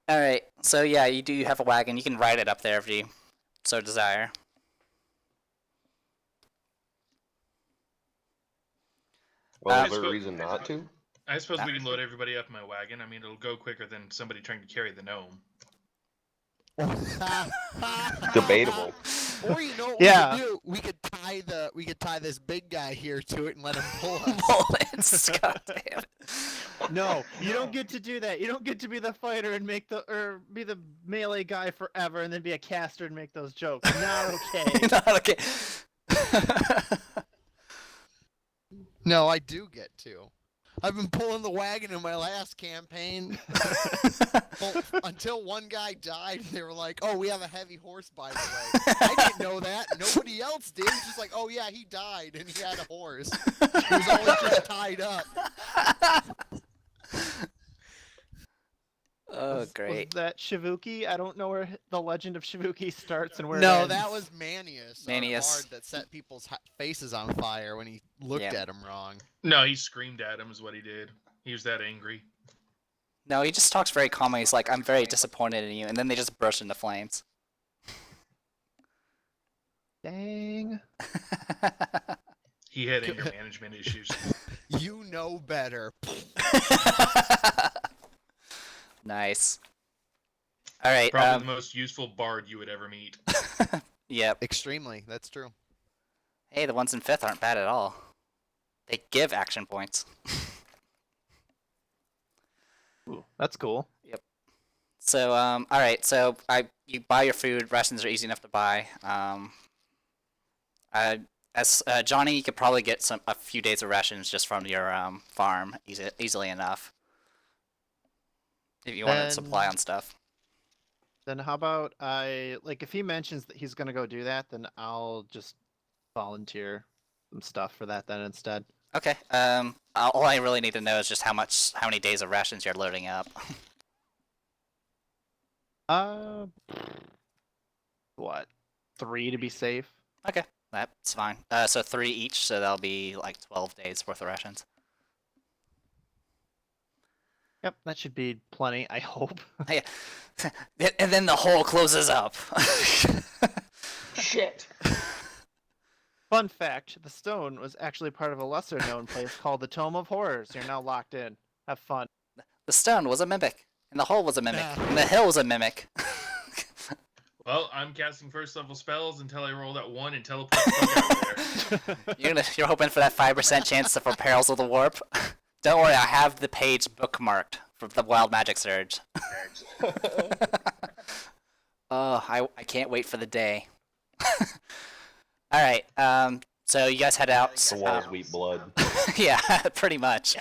All right. So yeah, you do have a wagon. You can ride it up there if you so desire. Well, Um, is there a reason not to? I suppose we can load everybody up in my wagon. I mean, it'll go quicker than somebody trying to carry the gnome. Debatable. Or you know what Yeah. we could do? We could tie this big guy here to it and let him pull us. Bullets. God damn it. No, you don't get to do that. You don't get to be the fighter and be the melee guy forever and then be a caster and make those jokes. Not okay. Not okay. No, I do get to. I've been pulling the wagon in my last campaign. Well, until one guy died, they were like, "Oh, we have a heavy horse, by the way." I didn't know that. Nobody else did. It's just like, "Oh yeah, he died and he had a horse. He was always just tied up." Oh, Was great. that Shivuki? I don't know where the legend of Shivuki starts and where it No, ends. that was Manius, our Manius. bard that set people's faces on fire when he looked Yeah. at them wrong. No, he screamed at him is what he did. He was that angry. No, he just talks very calmly. He's like, "I'm very disappointed in you," and then they just burst into flames. Dang. He had anger management issues. You know better. Nice. All right. Probably the most useful bard you would ever meet. Yep. Extremely, that's true. Hey, the ones in 5th aren't bad at all. They give action points. Ooh, that's cool. So, all right. So, you buy your food. Rations are easy enough to buy. As Johnny, you could probably get a few days of rations just from your farm, easily enough. If you wanted to supply on stuff. Then how about if he mentions that he's gonna go do that, then I'll just volunteer some stuff for that then instead. Okay. All I really need to know is just how many days of rations you're loading up. What? 3 to be safe? Okay, that's fine. So 3 each, so that'll be like 12 days worth of rations. Yep, that should be plenty, I hope. Yeah. And then the hole closes up. Shit. Fun fact, the stone was actually part of a lesser known place called the Tome of Horrors. You're now locked in. Have fun. The stone was a mimic, and the hole was a mimic, and the hill was a mimic. Well, I'm casting first level spells until I roll that 1 and teleport the fuck out of there. You're hoping for that 5% chance for Perils of the Warp? Don't worry, I have the page bookmarked for the Wild Magic Surge. Oh, I can't wait for the day. All right, so you guys head out. The walls weep blood. Yeah, pretty much.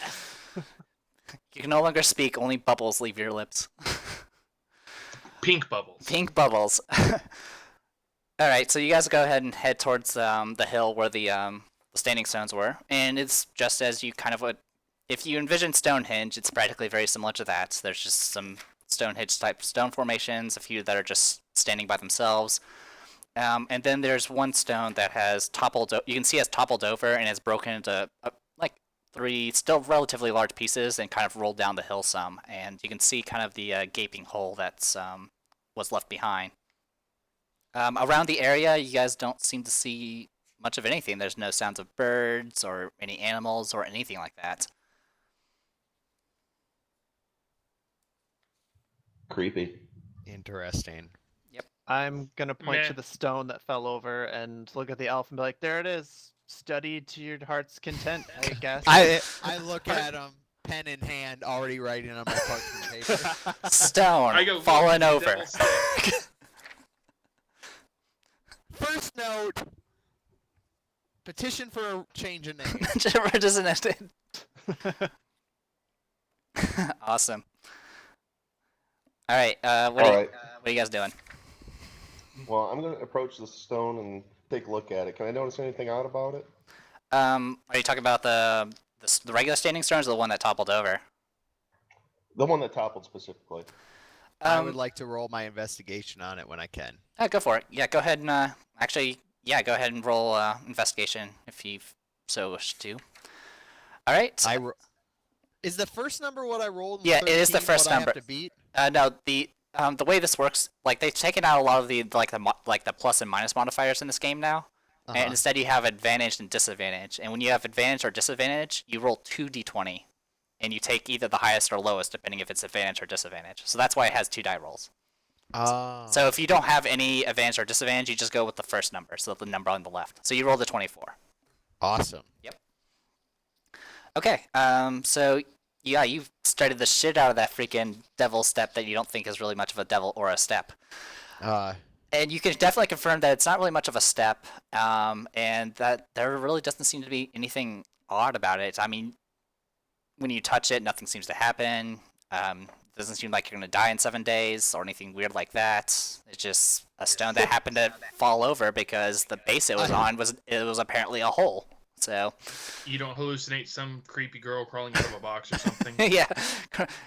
You can no longer speak, only bubbles leave your lips. Pink bubbles. Pink bubbles. All right, so you guys go ahead and head towards the hill where the standing stones were, and it's just as you kind of would. If you envision Stonehenge, it's practically very similar to that. There's just some Stonehenge type stone formations, a few that are just standing by themselves, and then there's one stone that has toppled. You can see has toppled over and has broken into like 3 still relatively large pieces and kind of rolled down the hill some, and you can see kind of the gaping hole that's was left behind. Around the area, you guys don't seem to see much of anything. There's no sounds of birds or any animals or anything like that. Creepy. Interesting. I'm gonna point Meh. to the stone that fell over and look at the elf and be like, there it is. Study to your heart's content, I guess. I look at him, pen in hand, already writing on my parchment paper. Stone I go, fallen "Well, over. devil stick." First note: petition for a change of name. Doesn't it? Awesome. All right. What are you guys doing? Well, I'm going to approach the stone and take a look at it. Can I notice anything odd about it? Are you talking about the regular standing stones or the one that toppled over? The one that toppled specifically. I would like to roll my investigation on it when I can. Go for it. Yeah, go ahead and go ahead and roll investigation if you so wish to. All right. Is the first number what I rolled? And Yeah, it is the 13 first what I number. have to beat? No, the The way this works, like they've taken out a lot of the the plus and minus modifiers in this game now, and instead you have advantage and disadvantage. And when you have advantage or disadvantage, you roll 2d20, and you take either the highest or lowest depending if it's advantage or disadvantage. So that's why it has 2 die rolls. So if you don't have any advantage or disadvantage, you just go with the first number, so the number on the left. So you roll the 24. Awesome. Yep. Okay. So yeah, you've studied the shit out of that freaking devil step that you don't think is really much of a devil or a step. And you can definitely confirm that it's not really much of a step, and that there really doesn't seem to be anything odd about it. I mean, when you touch it, nothing seems to happen. Doesn't seem like you're going to die in 7 days or anything weird like that. It's just a stone that happened to fall over because the base it was on was apparently a hole. So You don't hallucinate some creepy girl crawling out of a box or something. yeah,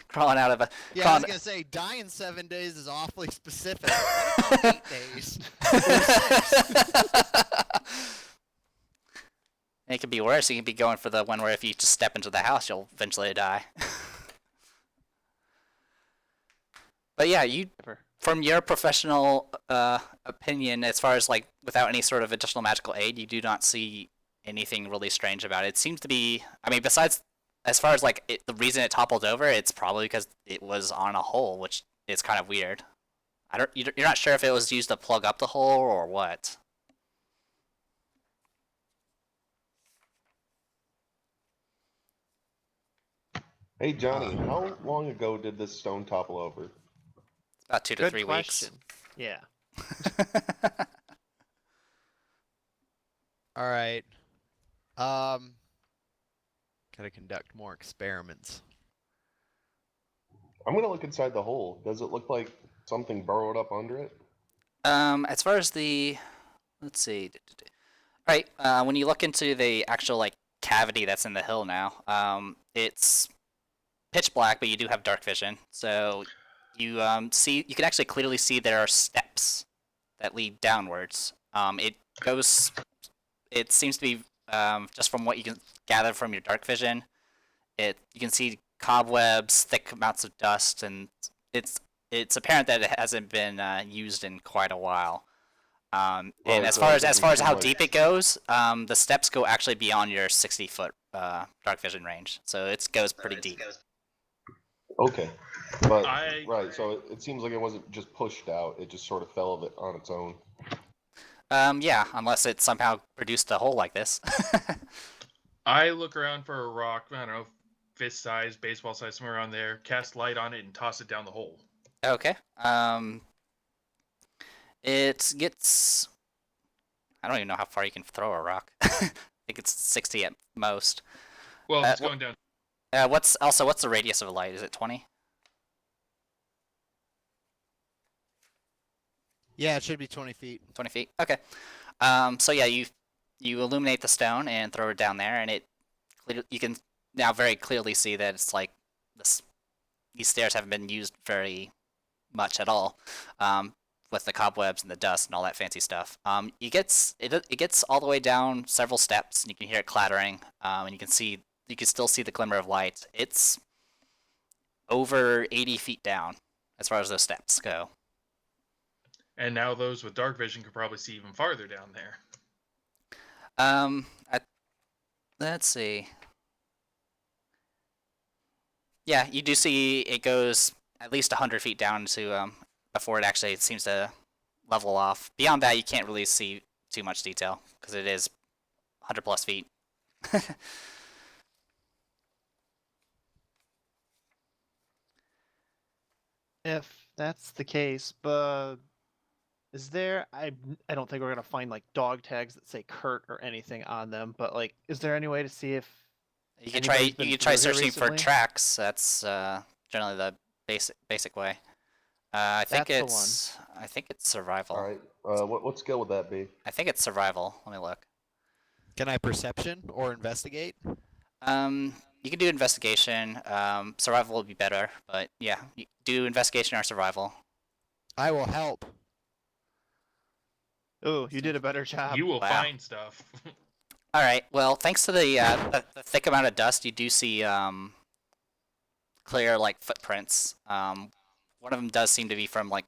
crawling out of a. Yeah, I was gonna say, die in 7 days is awfully specific. What about 8 days? It could be worse. You could be going for the one where if you just step into the house, you'll eventually die. But yeah, from your professional opinion, as far as like without any sort of additional magical aid, you do not see anything really strange about it. It seems to be, I mean, besides as far as like the reason it toppled over, it's probably because it was on a hole, which is kind of weird. You're not sure if it was used to plug up the hole or what. Hey Johnny, how long ago did this stone topple over? About 2 to 3 question. weeks. Yeah. All right. Gotta conduct more experiments. I'm gonna look inside the hole. Does it look like something burrowed up under it? As far as let's see. All right, when you look into the actual like cavity that's in the hill now, it's pitch black, but you do have dark vision, so you you can actually clearly see there are steps that lead downwards. It seems to be just from what you can gather from your dark vision. You can see cobwebs, thick amounts of dust, and it's apparent that it hasn't been used in quite a while. And as far as how deep it goes, the steps go actually beyond your 60-foot dark vision range, so it goes pretty deep. Okay, but I- right, so it seems like it wasn't just pushed out; it just sort of fell of it on its own. Yeah, unless it somehow produced a hole like this. I look around for a rock, I don't know, fist size, baseball size, somewhere around there, cast light on it, and toss it down the hole. Okay. It gets. I don't even know how far you can throw a rock. I think it's 60 at most. Well, it's going down. What's the radius of a light? Is it 20? Yeah, it should be 20 feet. 20 feet. Okay. So yeah, you illuminate the stone and throw it down there, and you can now very clearly see that it's like these stairs haven't been used very much at all, with the cobwebs and the dust and all that fancy stuff. It gets all the way down several steps, and you can hear it clattering, and you can still see the glimmer of light. It's over 80 feet down as far as those steps go. And now those with dark vision could probably see even farther down there. Let's see. Yeah, you do see it goes at least 100 feet down to before it actually seems to level off. Beyond that, you can't really see too much detail because it is 100 plus feet. If that's the case, but is there? I don't think we're gonna find like dog tags that say Kurt or anything on them. But like, is there any way to see if You can try anybody's been try through here searching for recently? tracks. That's generally the basic way. I think That's the I think it's survival. All right, what skill would that be? I think it's survival. Let me look. Can I perception or investigate? You can do investigation. Survival would be better, but yeah, you do investigation or survival. I will help. Oh, you did a better job. You will Wow. find stuff. All right. Well, thanks to the thick amount of dust, you do see clear like footprints one of them does seem to be from like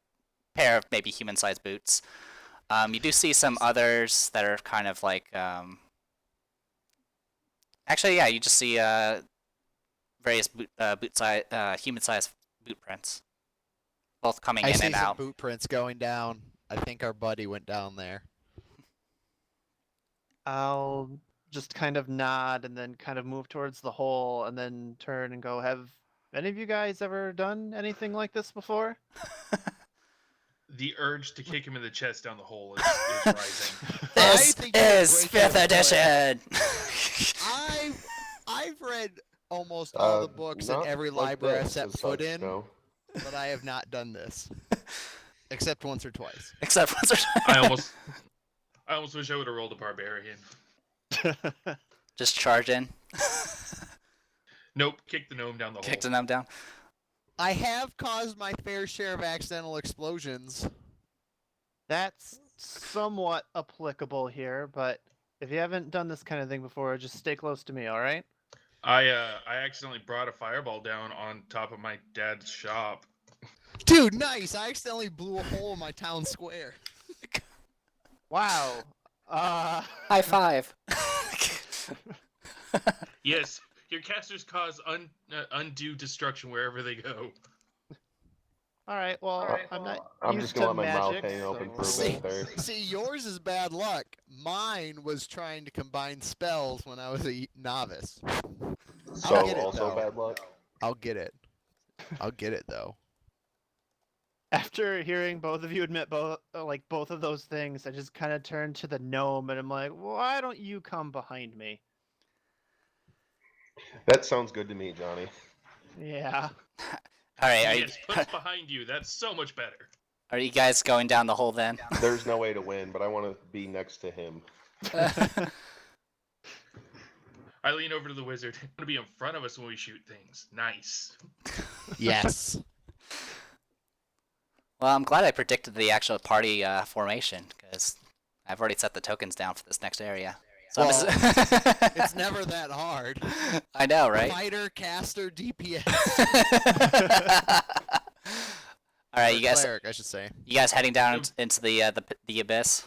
a pair of maybe human-sized boots. You do see some others that are kind of like actually, yeah, you just see various human-sized boot prints, both coming I in see and some out. boot prints going down. I think our buddy went down there. I'll just kind of nod and then kind of move towards the hole and then turn and go, have any of you guys ever done anything like this before? The urge to kick him in the chest down the hole is rising. I This think you is break 5th your edition. I've read almost all the books in Not every like library I've this, set as foot such, in, no. but I have not done this. Except once or twice. Except for I almost wish I would have rolled a barbarian. just charge in, Nope, kick the gnome down the kicked hole. them down. I have caused my fair share of accidental explosions. That's somewhat applicable here, but if you haven't done this kind of thing before, just stay close to me, all right? I accidentally brought a fireball down on top of my dad's shop. Dude, nice! I accidentally blew a hole in my town square. Wow. High five. Yes, your casters cause undue destruction wherever they go. All right. Well, I'm not I'm used just gonna to let my mouth magic, hang open for a so- bit there. See, yours is bad luck. Mine was trying to combine spells when I was a novice. So get it, also though. bad luck. I'll get it. I'll get it, though. After hearing both of you admit both of those things, I just kind of turned to the gnome and I'm like, "Why don't you come behind me?" That sounds good to me, Johnny. Yeah. All right, Yes, punch behind you. That's so much better. are you guys going down the hole then? There's no way to win, but I want to be next to him. I lean over to the wizard. I'm gonna be in front of us when we shoot things. Nice. Yes. Well, I'm glad I predicted the actual party formation because I've already set the tokens down for this next area. So I'm Well, just... It's never that hard. I know, right? Fighter, caster, DPS. All right, Or you guys. cleric, I should say. You guys heading down into the abyss?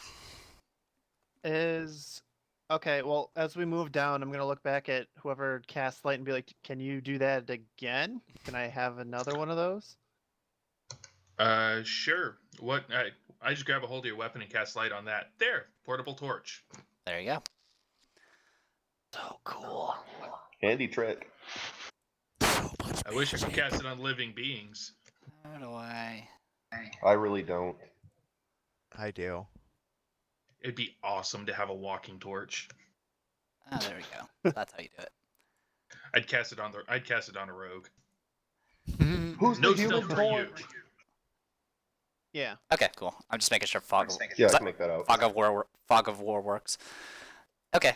Is okay. Well, as we move down, I'm gonna look back at whoever cast light and be like, "Can you do that again? Can I have another one of those?" Sure. What? I just grab a hold of your weapon and cast light on that. There, portable torch. There you go. So cool. Handy trick. I wish I could cast it on living beings. How do I? I really don't. I do. It'd be awesome to have a walking torch. Oh, there we go. That's how you do it. I'd cast it on a rogue. Who's No the human stealth for you. torch? Yeah. Okay, cool. I'm just making sure fog. Yeah, is I that- can make that out. Fog of War works. Okay.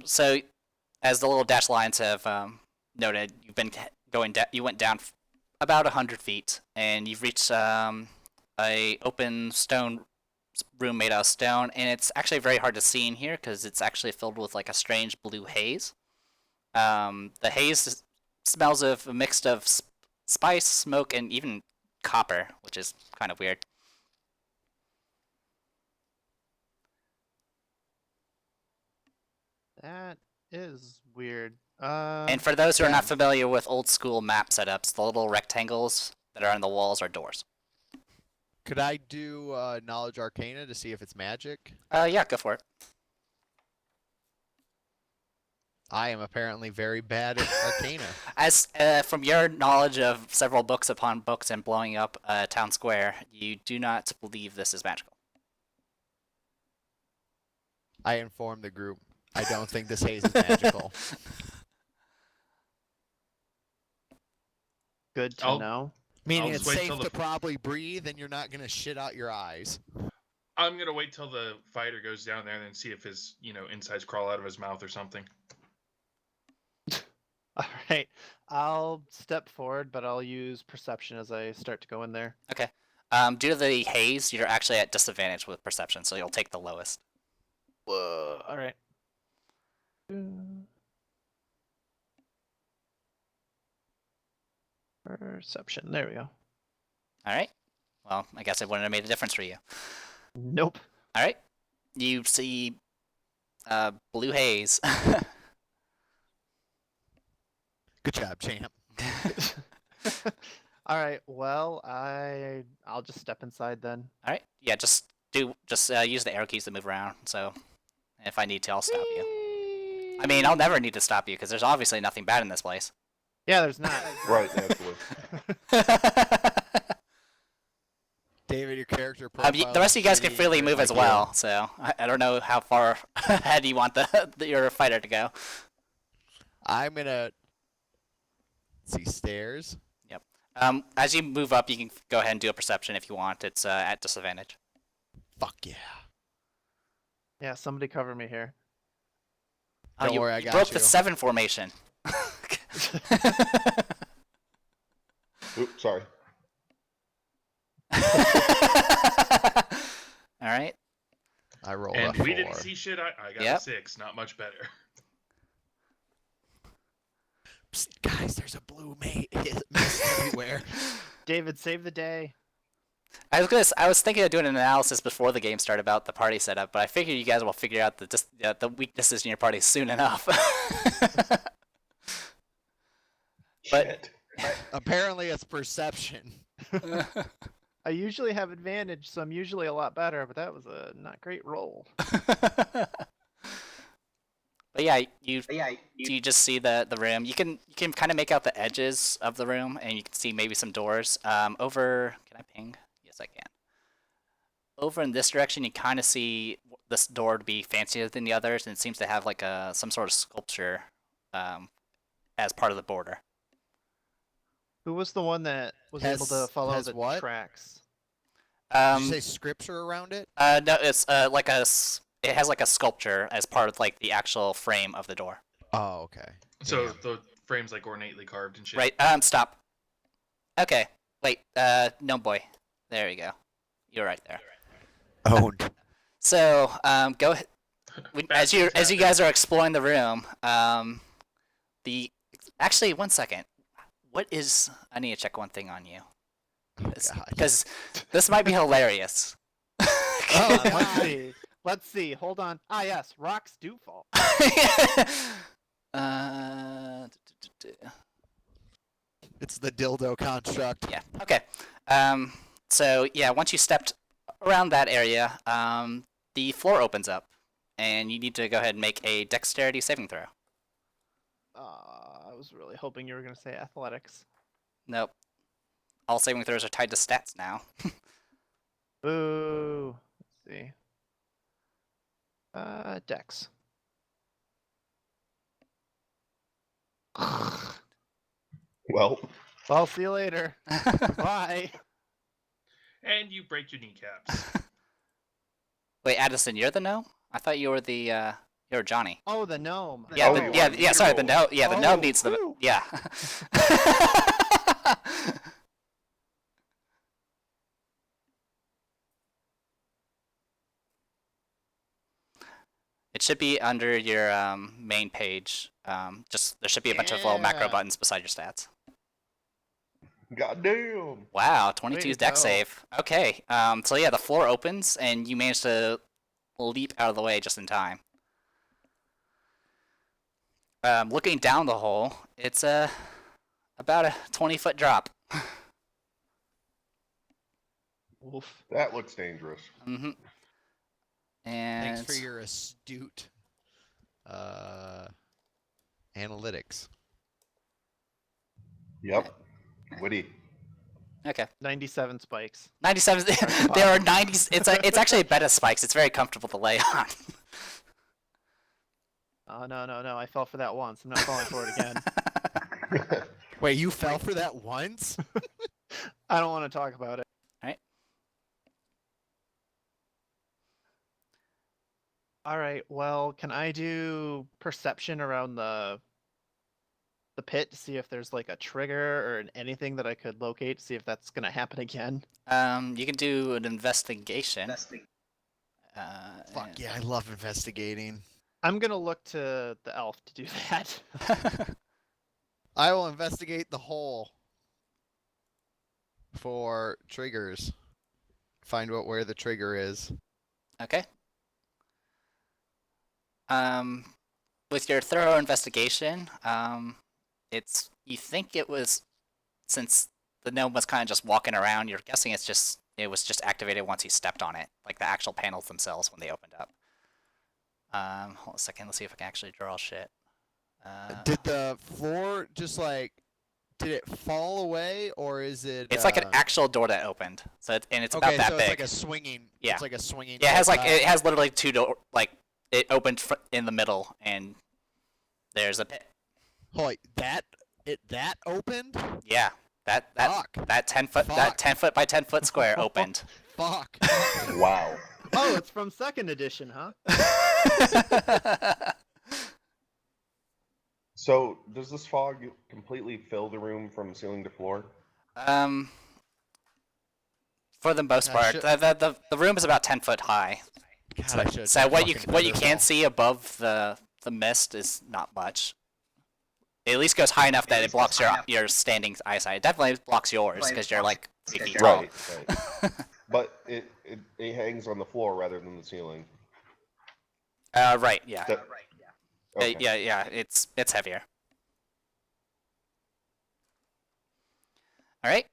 So as the little dash lines have noted, you've been you went down about 100 feet, and you've reached a open stone room made out of stone, and it's actually very hard to see in here because it's actually filled with like a strange blue haze. The haze smells of a mix of spice, smoke, and even copper, which is kind of weird. That is weird. And for those who are not familiar with old school map setups, the little rectangles that are on the walls are doors. Could I do Knowledge Arcana to see if it's magic? Yeah, go for it. I am apparently very bad at Arcana. As from your knowledge of several books upon books and blowing up a town square, you do not believe this is magical. I inform the group. I don't think this haze is magical. Good to I'll- know. Meaning I'll it's wait safe till to probably breathe and you're not going to shit out your eyes. I'm gonna wait till the fighter goes down there and then see if his, insides crawl out of his mouth or something. All right. I'll step forward, but I'll use perception as I start to go in there. Okay. Due to the haze, you're actually at disadvantage with perception, so you'll take the lowest. Whoa. All right. Perception. There we go. All right. Well, I guess it wouldn't have made a difference for you. Nope. All right. You see blue haze. Good job, champ. All right. Well, I'll just step inside then. All right. Yeah, just use the arrow keys to move around. So if I need to, I'll stop you. I mean, I'll never need to stop you because there's obviously nothing bad in this place. Yeah, there's not. Right, naturally. David, your character The profile. rest of you guys can shitty, freely but move as like well. So I don't know how far ahead you want your fighter to go. I'm gonna see stairs. As you move up, you can go ahead and do a perception if you want. It's at disadvantage. Fuck yeah. Yeah, somebody cover me here. Oh, Don't you, worry, I you got broke you. the 7 formation. Oops, sorry. All right. I rolled And a 4. we didn't see shit. I got Yep. a 6. Not much better. Psst, guys, there's a blue mist everywhere. David, save the day. I was thinking of doing an analysis before the game started about the party setup, but I figured you guys will figure out the weaknesses in your party soon enough. But- Shit. Apparently, it's perception. I usually have advantage, so I'm usually a lot better, but that was a not great roll. But yeah, you just see the room. You can kind of make out the edges of the room, and you can see maybe some doors. Over, can I ping? Yes, I can. Over in this direction, you kind of see this door to be fancier than the others, and it seems to have like some sort of sculpture as part of the border. Who was the one that was able to Has- follow has the what? tracks? Did you say scripture around it? No, it's it has like a sculpture as part of like the actual frame of the door. Oh, okay. So Damn. the frame's like ornately carved and shit. Right. Stop. Okay. Wait. No boy. There you go. You're right there. Owned. So, go ahead. As you guys are exploring the room, actually 1 second. What is? I need to check one thing on you. God. Because this might be hilarious. Oh, let's see. Hold on. Ah, yes. Rocks do fall. It's the dildo construct. Yeah. Okay. So yeah, once you stepped around that area, the floor opens up, and you need to go ahead and make a dexterity saving throw. I was really hoping you were going to say athletics. Nope. All saving throws are tied to stats now. Boo. Let's see. Dex. Well, Well, see you later. Bye. And you break your kneecaps. Wait, Addison, you're the gnome? I thought you were you're Johnny. Oh, the gnome. Yeah, Oh, yeah. Sorry, the gnome. Yeah, the gnome Oh, needs the. whew. Yeah. It should be under your main page. Just there should be a bunch of little macro Yeah. buttons beside your stats. goddamn. Wow, Way 22's to deck go. save. Okay. So yeah, the floor opens and you manage to leap out of the way just in time. Looking down the hole, it's about a 20-foot drop. Oof. That looks dangerous. Mm-hmm. And Thanks for your astute analytics. Yep. Witty. okay. 97 spikes. 97. There are 90s. It's actually a bed of spikes. It's very comfortable to lay on. Oh, no. I fell for that once. I'm not falling for it again. Wait, you fell for that once? I don't want to talk about it. All right. Well, can I do perception around the pit to see if there's like a trigger or anything that I could locate to see if that's gonna happen again? You can do an investigation. Fuck and- yeah, I love investigating. I'm gonna look to the elf to do that. I will investigate the hole. for triggers. Find out where the trigger is. Okay. With your thorough investigation, you think it was, since the gnome was kind of just walking around, you're guessing it was just activated once he stepped on it, like the actual panels themselves when they opened up. Hold on a second, let's see if I can actually draw shit. Did the floor just did it fall away, or is it? It's like an actual door that opened, and it's about that so big. it's like a swinging. Yeah. It's like a swinging. Yeah, it has literally two door, like it opened in the middle, and there's a pit. Holy, that opened? Yeah, that Fuck. 10 foot Fuck. that 10 foot by 10 foot square opened. Fuck. Wow. Oh, it's from second edition, huh? So, does this fog completely fill the room from ceiling to floor? For the most part, the room is about 10 foot high. God, I should've So done what you fucking can feather see above the mist is not much. It at least goes high enough that it blocks your standing eyesight. It definitely blocks yours because you're like 3 feet tall. Right. But it hangs on the floor rather than the ceiling. Right. Yeah. Okay. Yeah. It's heavier. All right.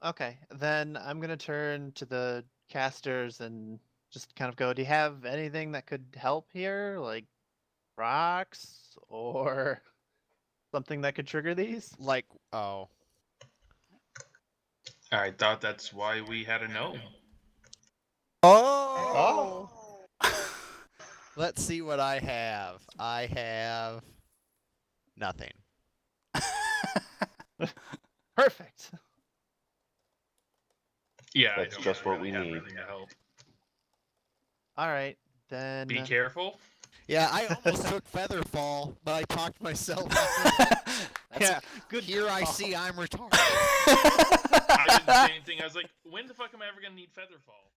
Okay, then I'm gonna turn to the casters and just kind of go, do you have anything that could help here? Like rocks or something that could trigger these? Oh. I thought that's why we had a gnome. Oh. Let's see what I have. I have nothing. Perfect. Yeah, That's I don't just what really we have need. anything to help. All right, then. Be careful. Yeah, I almost took Featherfall, but I talked myself. Yeah, good. Here I call. see I'm retarded. I did the same thing. I was like, when the fuck am I ever gonna need Featherfall?